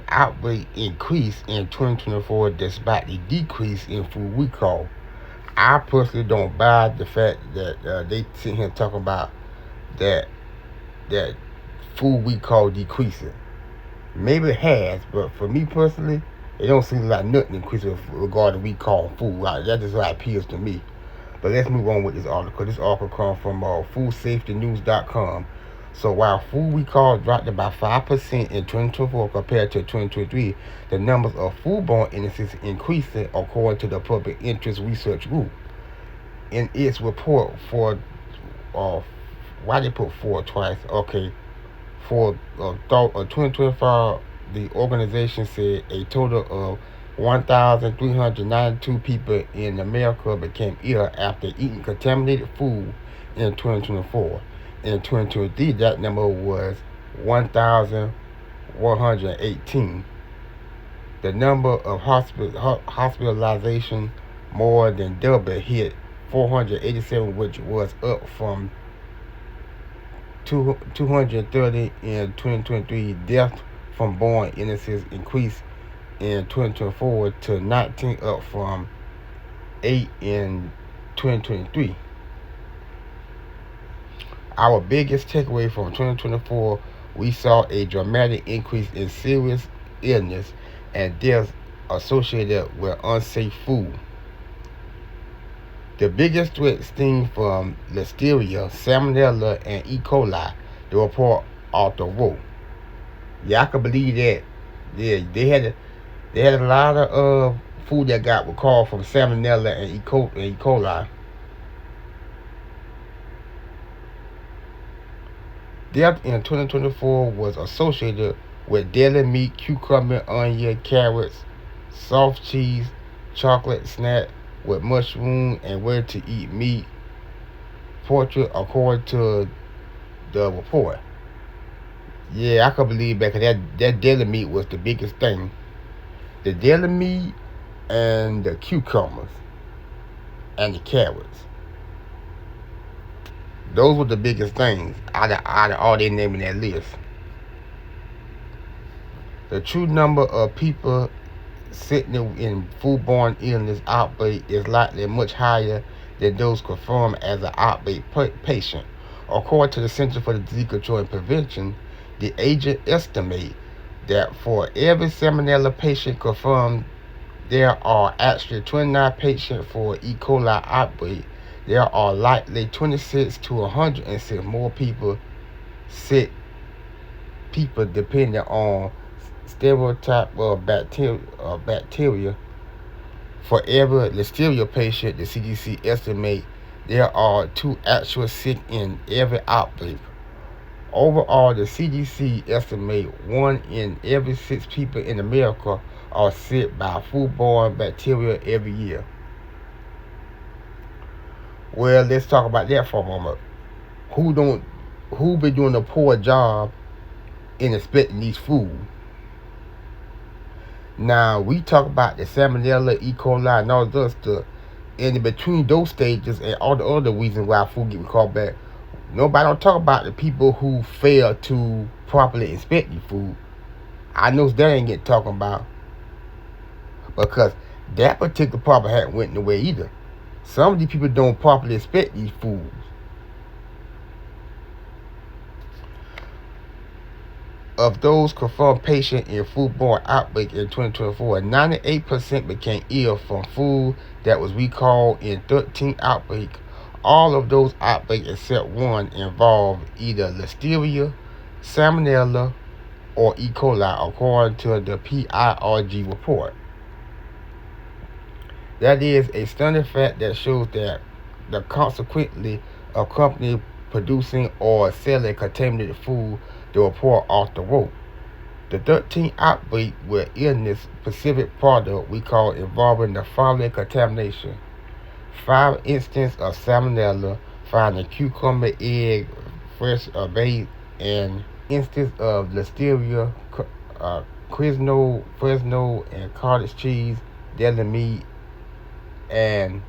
13 outbreak increase in 2024 despite the decrease in food recall. I personally don't buy the fact that they sit here talking about that that food recall decreasing. Maybe it has, but for me personally, it don't seem like nothing increasing regarding recall food. Right? That just like appeals to me. But let's move on with this article. This article comes from foodsafetynews.com. So while food recall dropped about 5% in 2024 compared to 2023, the numbers of foodborne illnesses increasing according to the Public Interest Research Group. In its report for, uh, why they put four twice? Okay, for 2025, the organization said a total of 1,392 people in America became ill after eating contaminated food in 2024. In 2023, that number was 1,118. The number of hospitalization more than double hit 487, which was up from 230 in 2023. Deaths from born illnesses increased in 2024 to 19, up from 8 in 2023. Our biggest takeaway from 2024, we saw a dramatic increase in serious illness and deaths associated with unsafe food. The biggest threat stem from Listeria, Salmonella, and E. coli, the report author wrote. Yeah, I can believe that. Yeah, they had a lot of food that got recalled from Salmonella and E. coli. Death in 2024 was associated with deli meat, cucumber, onion, carrots, soft cheese, chocolate snack with mushroom and ready-to-eat meat, poultry, according to the report. Yeah, I can believe that 'cause that deli meat was the biggest thing. The deli meat and the cucumbers and the carrots. Those were the biggest things out of all they named in that list. The true number of people sitting in foodborne illness outbreak is likely much higher than those confirmed as an outbreak patient. According to the Center for Disease Control and Prevention, the agent estimates that for every Salmonella patient confirmed, there are actually 29 patients for E. coli outbreak. There are likely 26 to 106 more sick people depending on stereotype of bacteria. For every Listeria patient, the CDC estimates there are 2 actual sick in every outbreak. Overall, the CDC estimates 1 in every 6 people in America are sick by foodborne bacteria every year. Well, let's talk about that for a moment. Who been doing a poor job in inspecting these food? Now we talk about the Salmonella, E. coli, and all the other stuff. And in between those stages and all the other reasons why food get called back, nobody don't talk about the people who fail to properly inspect the food. I know that ain't get talking about because that particular problem hadn't went nowhere either. Some of these people don't properly inspect these foods. Of those confirmed patients in foodborne outbreak in 2024, 98% became ill from food that was recalled in 13 outbreaks. All of those outbreaks except one involved either Listeria, Salmonella, or E. coli, according to the PIRG report. That is a stunning fact that shows that the consequently a company producing or selling contaminated food, the report author wrote. The 13 outbreak were illness specific product we call involving the following contamination. 5 instances of Salmonella found in cucumber, egg, fresh bait, and instance of Listeria, Fresno, and cottage cheese, deli meat, and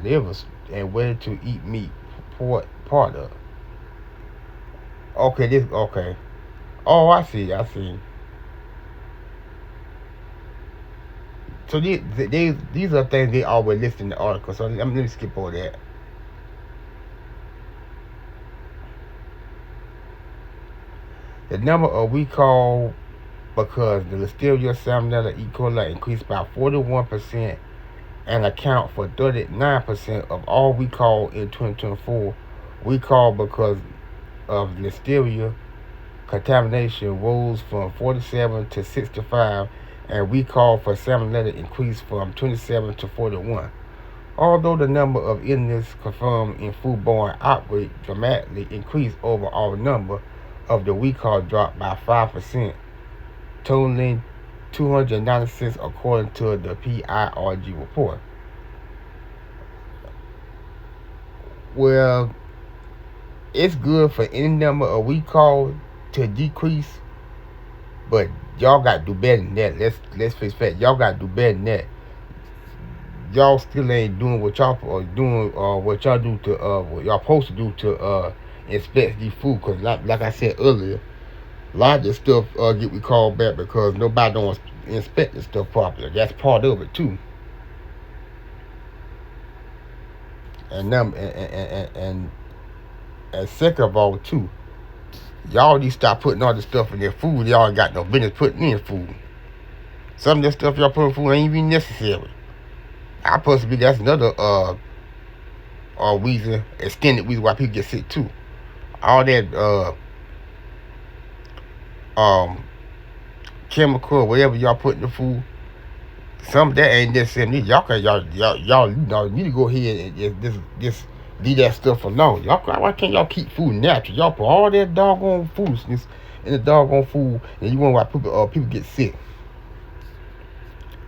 livers and ready to eat meat product. Okay. Oh, I see. So these are things they always list in the article. So let me skip over that. The number of recall because the Listeria Salmonella E. coli increased by 41% and account for 39% of all recall in 2024. Recall because of Listeria contamination rose from 47 to 65, and recall for Salmonella increased from 27 to 41. Although the number of illnesses confirmed in foodborne outbreak dramatically increased, overall number of the recall dropped by 5%, totaling 296 according to the PIRG report. Well, it's good for any number of recalls to decrease, but y'all got to do better than that. Let's face fact. Y'all got to do better than that. Y'all still ain't doing what y'all are doing, what y'all do to what y'all supposed to do to inspect the food. Cause like I said earlier, a lot of this stuff get recalled back because nobody don't inspect the stuff properly. That's part of it too. And second of all too, y'all need to stop putting all this stuff in their food. Y'all ain't got no business putting in food. Some of this stuff y'all put in food ain't even necessary. I possibly that's another reason, extended reason why people get sick too. All that um chemical, whatever y'all put in the food, some of that ain't necessarily. Y'all need to go ahead and just leave that stuff alone. Y'all, why can't y'all keep food natural? Y'all put all that doggone foolishness in the doggone food, and you wonder why people get sick.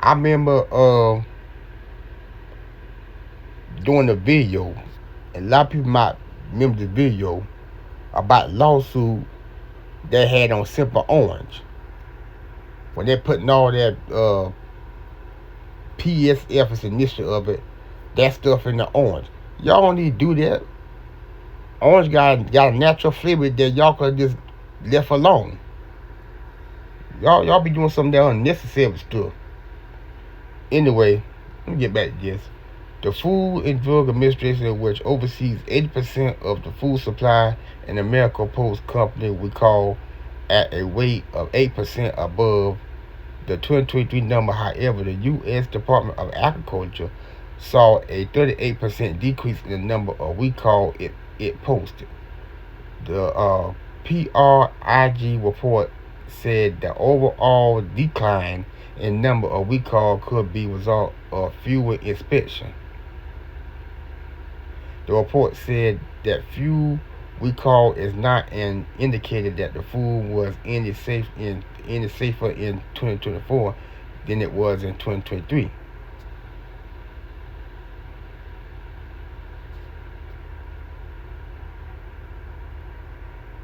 I remember doing a video, and a lot of people might remember the video about lawsuit they had on Simple Orange when they're putting all that PSF is the initial of it, that stuff in the orange. Y'all don't need to do that. Orange got a natural flavor that y'all could just left alone. Y'all be doing some of that unnecessary stuff. Anyway, let me get back to this. The Food and Drug Administration, which oversees 80% of the food supply in America, Post Company, we call at a rate of 8% above the 2023 number. However, the U.S. Department of Agriculture saw a 38% decrease in the number of recall it posted. The PRIG report said the overall decline in number of recall could be result of fewer inspections. The report said that few recall is not an indicator that the food was any safer in 2024 than it was in 2023.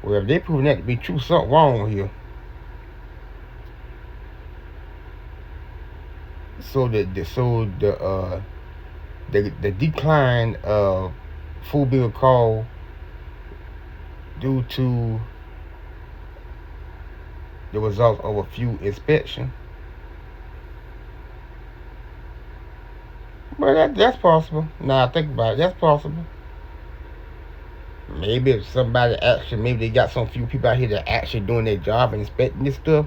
Well, if they proving that to be true, something wrong here. So the decline of food being recalled due to the results of a few inspections. Well, that's possible. Now I think about it, that's possible. Maybe if somebody actually, maybe they got some few people out here that actually doing their job and inspecting this stuff.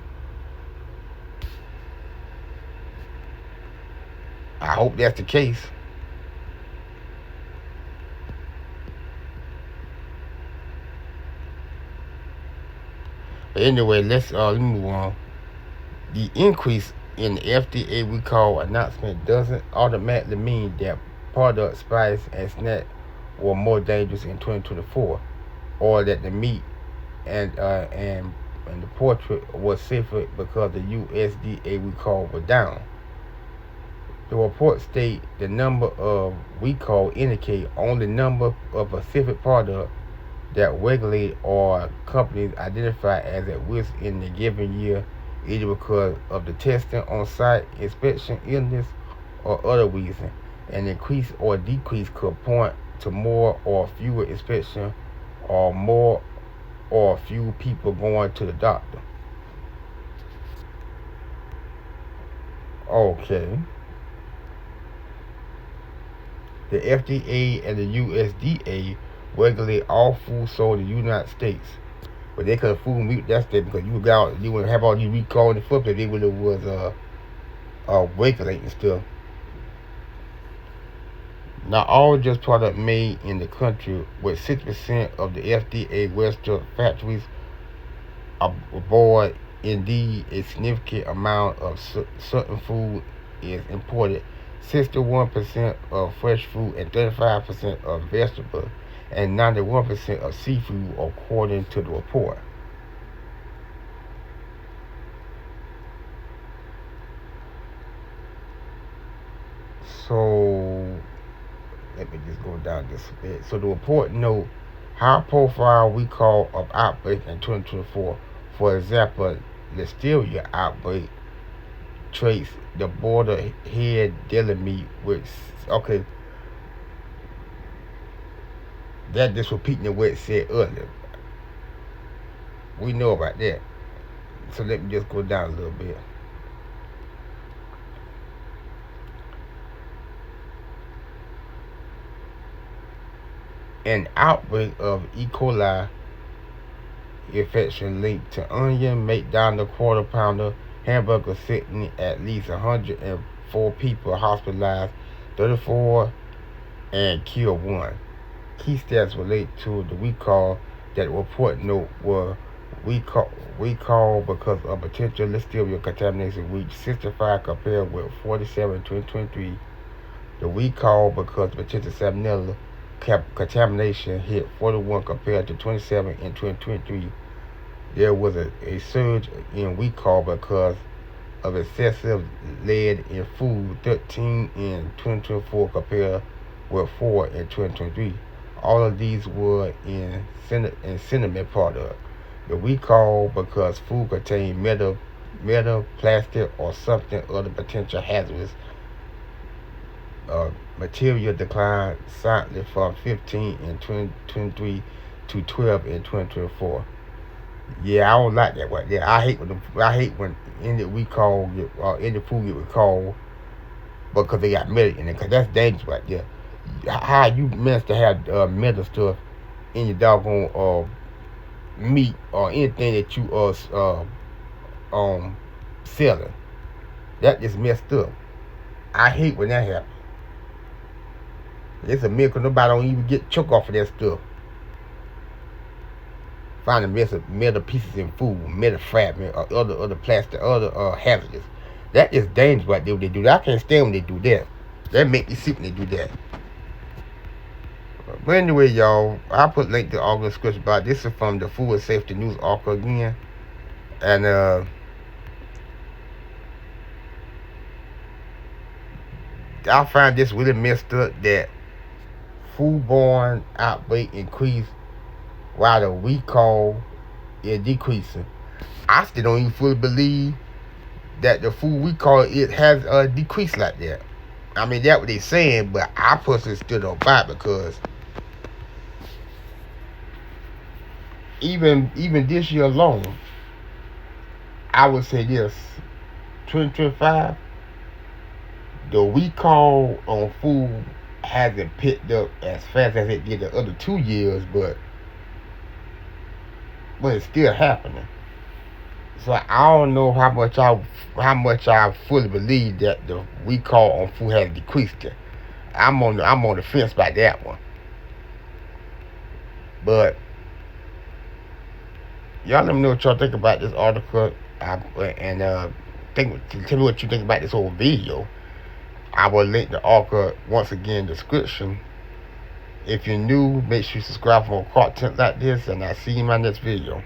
I hope that's the case. But anyway, let's move on. The increase in the FDA recall announcement doesn't automatically mean that product spice and snack were more dangerous in 2024, or that the meat and the poultry was safer because the USDA recall was down. The report states the number of recall indicate only number of specific product that regulate or companies identify as at risk in the given year, either because of the testing on site, inspection, illness, or other reason. An increase or decrease could point to more or fewer inspections, or more or few people going to the doctor. Okay. The FDA and the USDA regulate all food sold in the United States. But they could food and meat that's there because you would have all these recall in the foot if they would have was regulating stuff. Not all just product made in the country, with 6% of the FDA registered factories aboard. Indeed, a significant amount of certain food is imported. 61% of fresh food and 35% of vegetables and 91% of seafood, according to the report. So let me just go down this a bit. So the report note high profile recall of outbreak in 2024. For example, listeria outbreak trace the border head deli meat, which okay, that just repeating what it said earlier. We know about that. So let me just go down a little bit. An outbreak of E. coli infection linked to onion McDonald quarter pounder hamburger, sitting at least 104 people hospitalized, 34 and killed one. Key stats relate to the recall that report note were recall because of potential listeria contamination reached 65 compared with 47 in 2023. The recall because potential salmonella contamination hit 41 compared to 27 in 2023. There was a surge in recall because of excessive lead in food, 13 in 2024 compared with 4 in 2023. All of these were in cinnamon product. The recall because food contained metal, plastic, or something other potential hazardous material declined slightly from 15 in 2023 to 12 in 2024. Yeah, I don't like that right there. I hate when any recall any food get recalled because they got metal in it, because that's dangerous right there. How you managed to have metal stuff in your doggone meat or anything that you selling? That just messed up. I hate when that happens. It's a miracle nobody don't even get choke off of that stuff. Finding metal pieces in food, metal fragment, or other plastic, other hazardous. That is dangerous right there when they do that. I can't stand when they do that. That make me sick when they do that. But anyway, y'all, I put link to all the scripts about this is from the Food Safety News article again. And I find this really messed up that foodborne outbreak increased while the recall is decreasing. I still don't even fully believe that the food recall it has decreased like that. I mean, that's what they saying, but I personally still don't buy it because even this year alone, I would say this, 2025, the recall on food hasn't picked up as fast as it did the other 2 years, but it's still happening. So I don't know how much I fully believe that the recall on food has decreased it. I'm on the fence about that one. But y'all let me know what y'all think about this article, and tell me what you think about this whole video. I will link the article once again in the description. If you're new, make sure you subscribe for more content like this, and I'll see you in my next video.